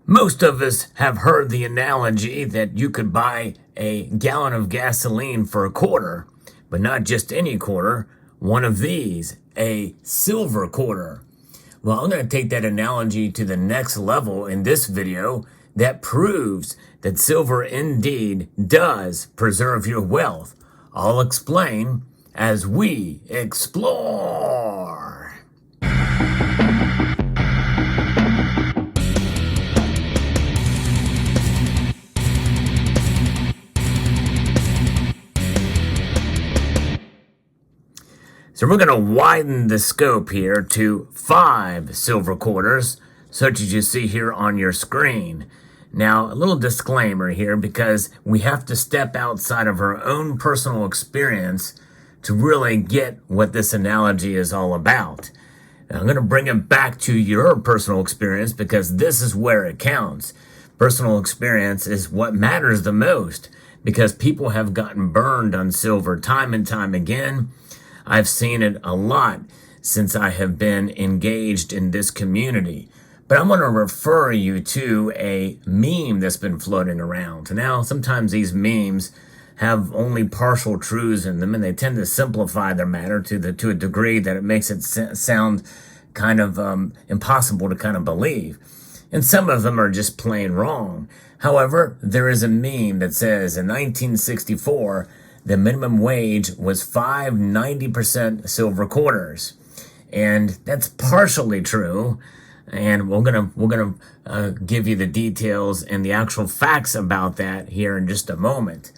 Most of us have heard the analogy that you could buy a gallon of gasoline for a quarter, but not just any quarter, one of these, a silver quarter. Well, I'm going to take that analogy to the next level in this video that proves that silver indeed does preserve your wealth. I'll explain as we explore. So we're going to widen the scope here to 5 silver quarters, such as you see here on your screen. Now, a little disclaimer here, because we have to step outside of our own personal experience to really get what this analogy is all about. Now, I'm going to bring it back to your personal experience because this is where it counts. Personal experience is what matters the most because people have gotten burned on silver time and time again. I've seen it a lot since I have been engaged in this community. But I'm going to refer you to a meme that's been floating around. Now, sometimes these memes have only partial truths in them, and they tend to simplify their matter to a degree that it makes it sound kind of impossible to kind of believe. And some of them are just plain wrong. However, there is a meme that says in 1964, the minimum wage was 5 90% silver quarters. And that's partially true. And we're gonna give you the details and the actual facts about that here in just a moment.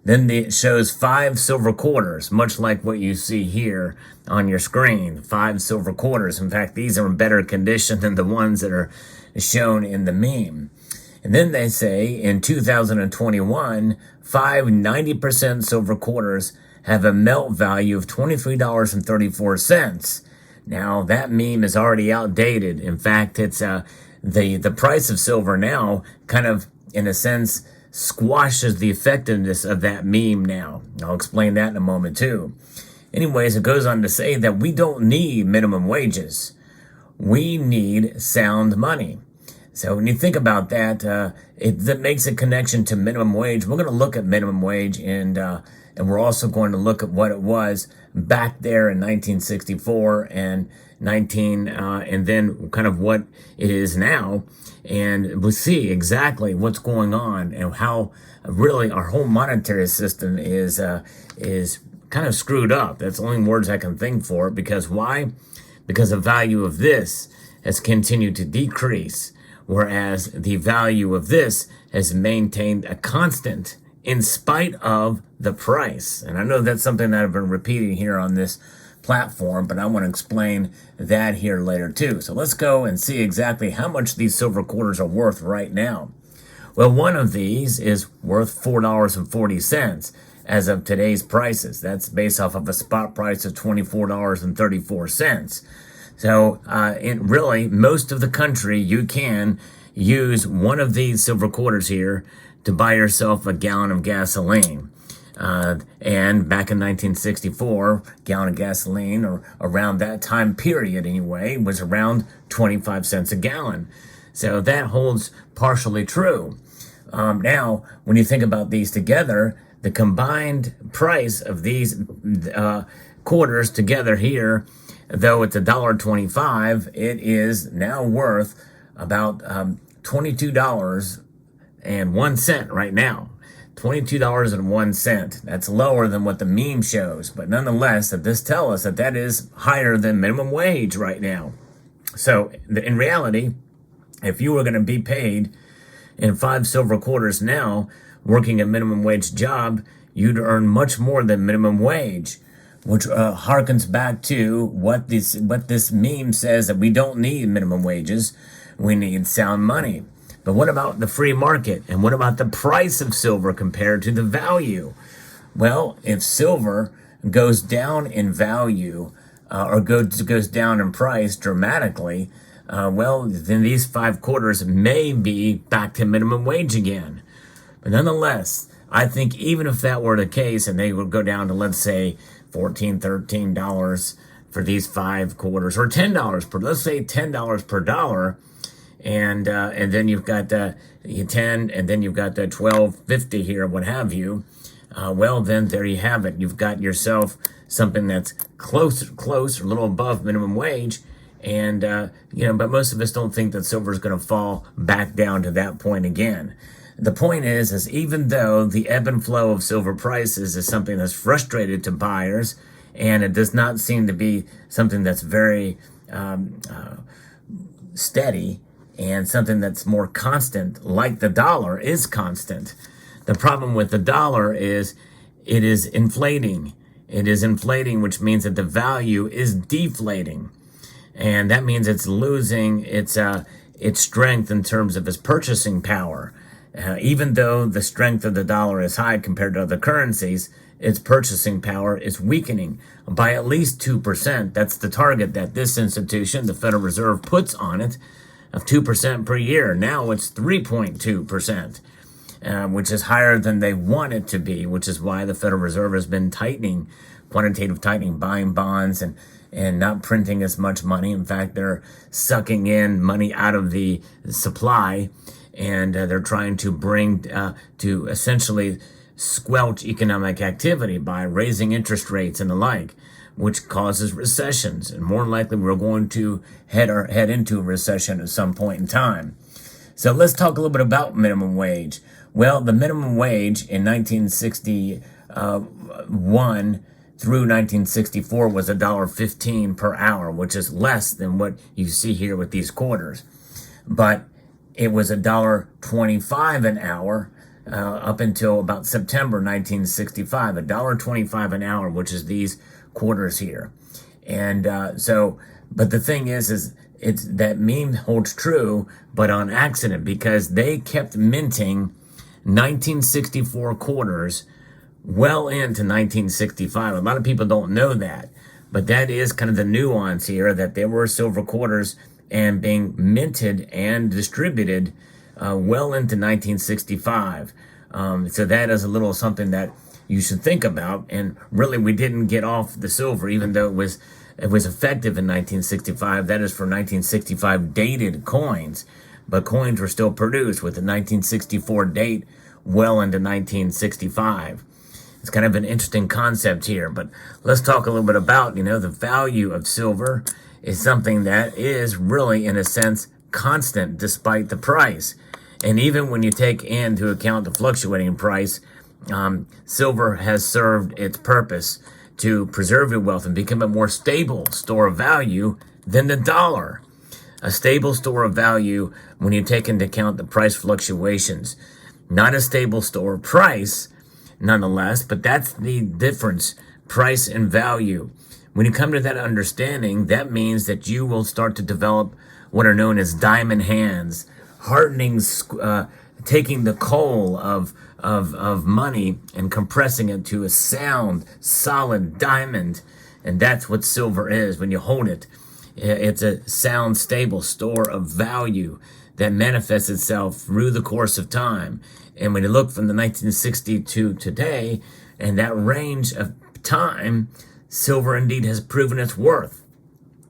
Then it shows 5 silver quarters, much like what you see here on your screen. 5 silver quarters. In fact, these are in better condition than the ones that are shown in the meme. And then they say in 2021, 5 90% silver quarters have a melt value of $23.34. Now, that meme is already outdated. In fact, it's the price of silver now kind of, in a sense, squashes the effectiveness of that meme now. I'll explain that in a moment, too. Anyways, it goes on to say that we don't need minimum wages. We need sound money. So when you think about that, that makes a connection to minimum wage. We're going to look at minimum wage, and we're also going to look at what it was back there in 1964 and and then kind of what it is now, and we'll see exactly what's going on and how really our whole monetary system is kind of screwed up. That's the only words I can think for. Because why? Because the value of this has continued to decrease, whereas the value of this has maintained a constant in spite of the price. And I know that's something that I've been repeating here on this platform, but I want to explain that here later too. So let's go and see exactly how much these silver quarters are worth right now. Well, one of these is worth $4.40 as of today's prices. That's based off of a spot price of $24.34. So really, most of the country, you can use one of these silver quarters here to buy yourself a gallon of gasoline. And back in 1964, a gallon of gasoline, or around that time period anyway, was around 25 cents a gallon. So that holds partially true. Now, when you think about these together, the combined price of these quarters together here, though it's $1.25, it is now worth about $22.01 right now. $22.01. That's lower than what the meme shows, but nonetheless, that this tells us that that is higher than minimum wage right now. So in reality, if you were going to be paid in 5 silver quarters now, working a minimum wage job, you'd earn much more than minimum wage, which harkens back to what this meme says, that we don't need minimum wages, we need sound money. But what about the free market? And what about the price of silver compared to the value? Well, if silver goes down in value or goes down in price dramatically, well, then these 5 quarters may be back to minimum wage again. But nonetheless, I think even if that were the case and they would go down to, let's say, $14, $13 for these 5 quarters, or $10 per, let's say $10 per dollar, and then you've got 10, and then you've got the 12.50 here, what have you. Well, then there you have it. You've got yourself something that's close, a little above minimum wage. And, but most of us don't think that silver is going to fall back down to that point again. The point is even though the ebb and flow of silver prices is something that's frustrated to buyers, and it does not seem to be something that's very steady and something that's more constant, like the dollar is constant. The problem with the dollar is it is inflating. It is inflating, which means that the value is deflating. And that means it's losing its strength in terms of its purchasing power. Even though the strength of the dollar is high compared to other currencies, its purchasing power is weakening by at least 2%. That's the target that this institution, the Federal Reserve, puts on it, of 2% per year. Now it's 3.2%, which is higher than they want it to be, which is why the Federal Reserve has been tightening, quantitative tightening, buying bonds and not printing as much money. In fact, they're sucking in money out of the supply, and they're trying to bring, to essentially squelch economic activity by raising interest rates and the like, which causes recessions. And more likely, we're going to head into a recession at some point in time. So let's talk a little bit about minimum wage. Well, the minimum wage in 1961 through 1964 was $1.15 per hour, which is less than what you see here with these quarters. But it was $1.25 an hour up until about September 1965, $1.25 an hour, which is these quarters here. And but the thing is it's that meme holds true, but on accident, because they kept minting 1964 quarters well into 1965. A lot of people don't know that, but that is kind of the nuance here, that there were silver quarters and being minted and distributed well into 1965. So that is a little something that you should think about. And really, we didn't get off the silver, even though it was effective in 1965. That is for 1965 dated coins, but coins were still produced with the 1964 date well into 1965. It's kind of an interesting concept here, but let's talk a little bit about, the value of silver is something that is really, in a sense, constant despite the price. And even when you take into account the fluctuating price, silver has served its purpose to preserve your wealth and become a more stable store of value than the dollar. A stable store of value when you take into account the price fluctuations. Not a stable store of price, nonetheless, but that's the difference, price and value. When you come to that understanding, that means that you will start to develop what are known as diamond hands, hardening, taking the coal of money and compressing it to a sound, solid diamond. And that's what silver is. When you hold it, it's a sound, stable store of value that manifests itself through the course of time. And when you look from the 1960 to today, and that range of time, silver indeed has proven its worth.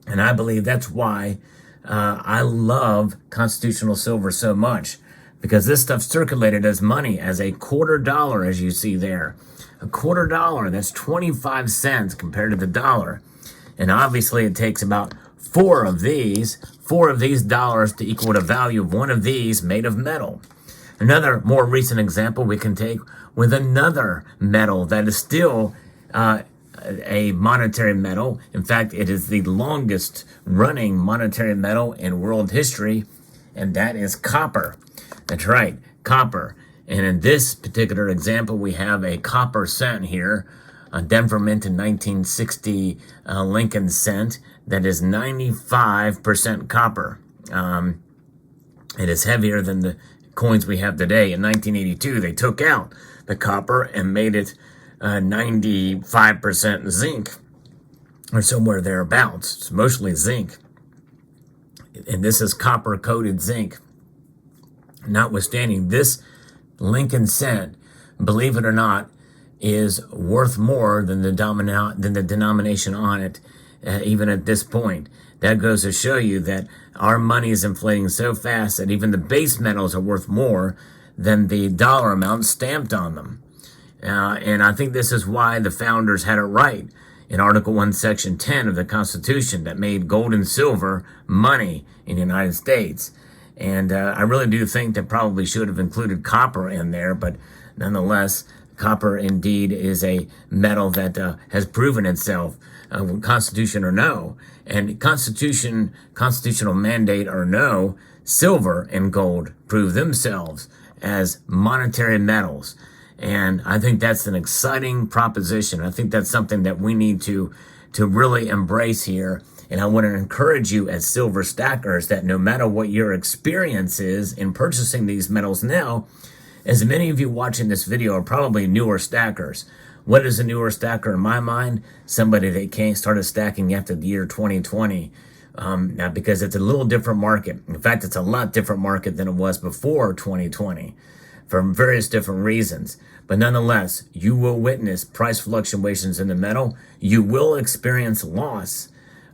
And I believe that's why I love constitutional silver so much, because this stuff circulated as money, as a $0.25, as you see there. A $0.25, that's 25 cents compared to the dollar. And obviously it takes about four of these dollars to equal the value of one of these made of metal. Another more recent example we can take with another metal that is still a monetary metal. In fact, it is the longest running monetary metal in world history, and that is copper. That's right, copper. And in this particular example, we have a copper cent here, a Denver Mint in 1960 Lincoln cent that is 95% copper. It is heavier than the coins we have today. In 1982, they took out the copper and made it 95% zinc, or somewhere thereabouts. It's mostly zinc. And this is copper-coated zinc. Notwithstanding, this Lincoln cent, believe it or not, is worth more than the denomination on it, even at this point. that goes to show you that our money is inflating so fast that even the base metals are worth more than the dollar amount stamped on them. And I think this is why the founders had it right in Article 1, Section 10 of the Constitution that made gold and silver money in the United States. And I really do think that probably should have included copper in there, but nonetheless, copper indeed is a metal that has proven itself, Constitution or no. And constitutional mandate or no, silver and gold prove themselves as monetary metals. And I think that's an exciting proposition. I think that's something that we need to really embrace here. And I want to encourage you as silver stackers that no matter what your experience is in purchasing these metals now, as many of you watching this video are probably newer stackers. What is a newer stacker in my mind? Somebody that started stacking after the year 2020. Now, because it's a little different market. In fact, it's a lot different market than it was before 2020 for various different reasons. But nonetheless, you will witness price fluctuations in the metal. You will experience loss.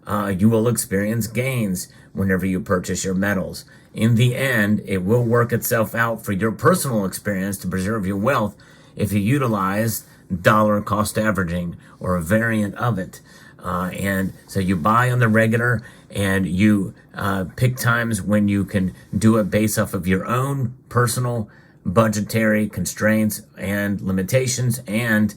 You will experience gains whenever you purchase your metals. In the end, it will work itself out for your personal experience to preserve your wealth if you utilize dollar cost averaging or a variant of it. And so you buy on the regular and you pick times when you can do it based off of your own personal budgetary constraints and limitations and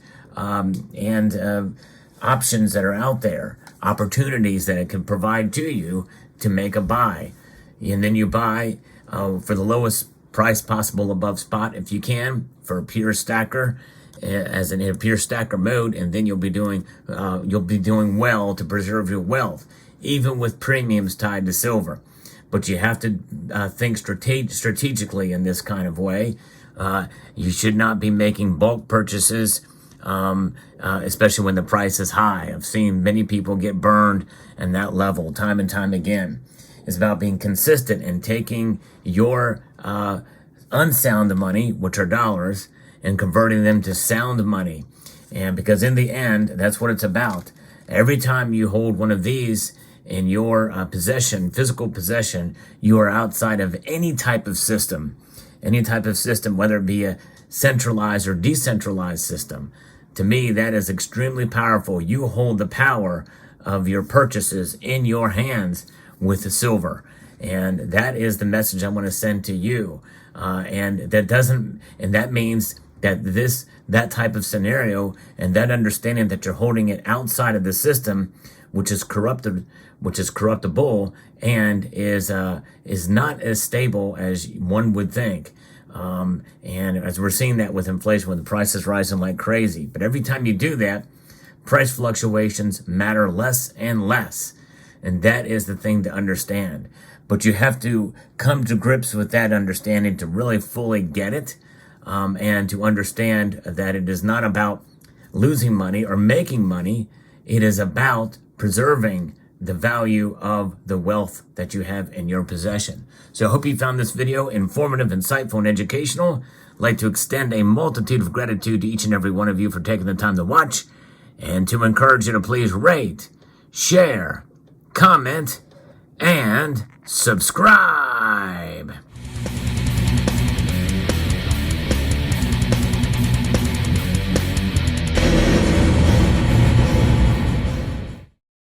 options that are out there, opportunities that it can provide to you to make a buy. And then you buy for the lowest price possible above spot if you can for a pure stacker, as in a pure stacker mode, and then you'll be doing well to preserve your wealth, even with premiums tied to silver. But you have to think strategically in this kind of way. You should not be making bulk purchases, especially when the price is high. I've seen many people get burned in that level time and time again. It's about being consistent and taking your unsound money, which are dollars, and converting them to sound money. And because in the end, that's what it's about. Every time you hold one of these in your possession, physical possession, you are outside of any type of system, whether it be a centralized or decentralized system. To me, that is extremely powerful. You hold the power of your purchases in your hands with the silver. And that is the message I want to send to you. And that means that that type of scenario and that understanding that you're holding it outside of the system, which is corruptible and is not as stable as one would think. And as we're seeing that with inflation, with the prices rising like crazy. But every time you do that, price fluctuations matter less and less. And that is the thing to understand. But you have to come to grips with that understanding to really fully get it. And to understand that it is not about losing money or making money. It is about preserving the value of the wealth that you have in your possession. So I hope you found this video informative, insightful, and educational. I'd like to extend a multitude of gratitude to each and every one of you for taking the time to watch, and to encourage you to please rate, share, comment, and subscribe.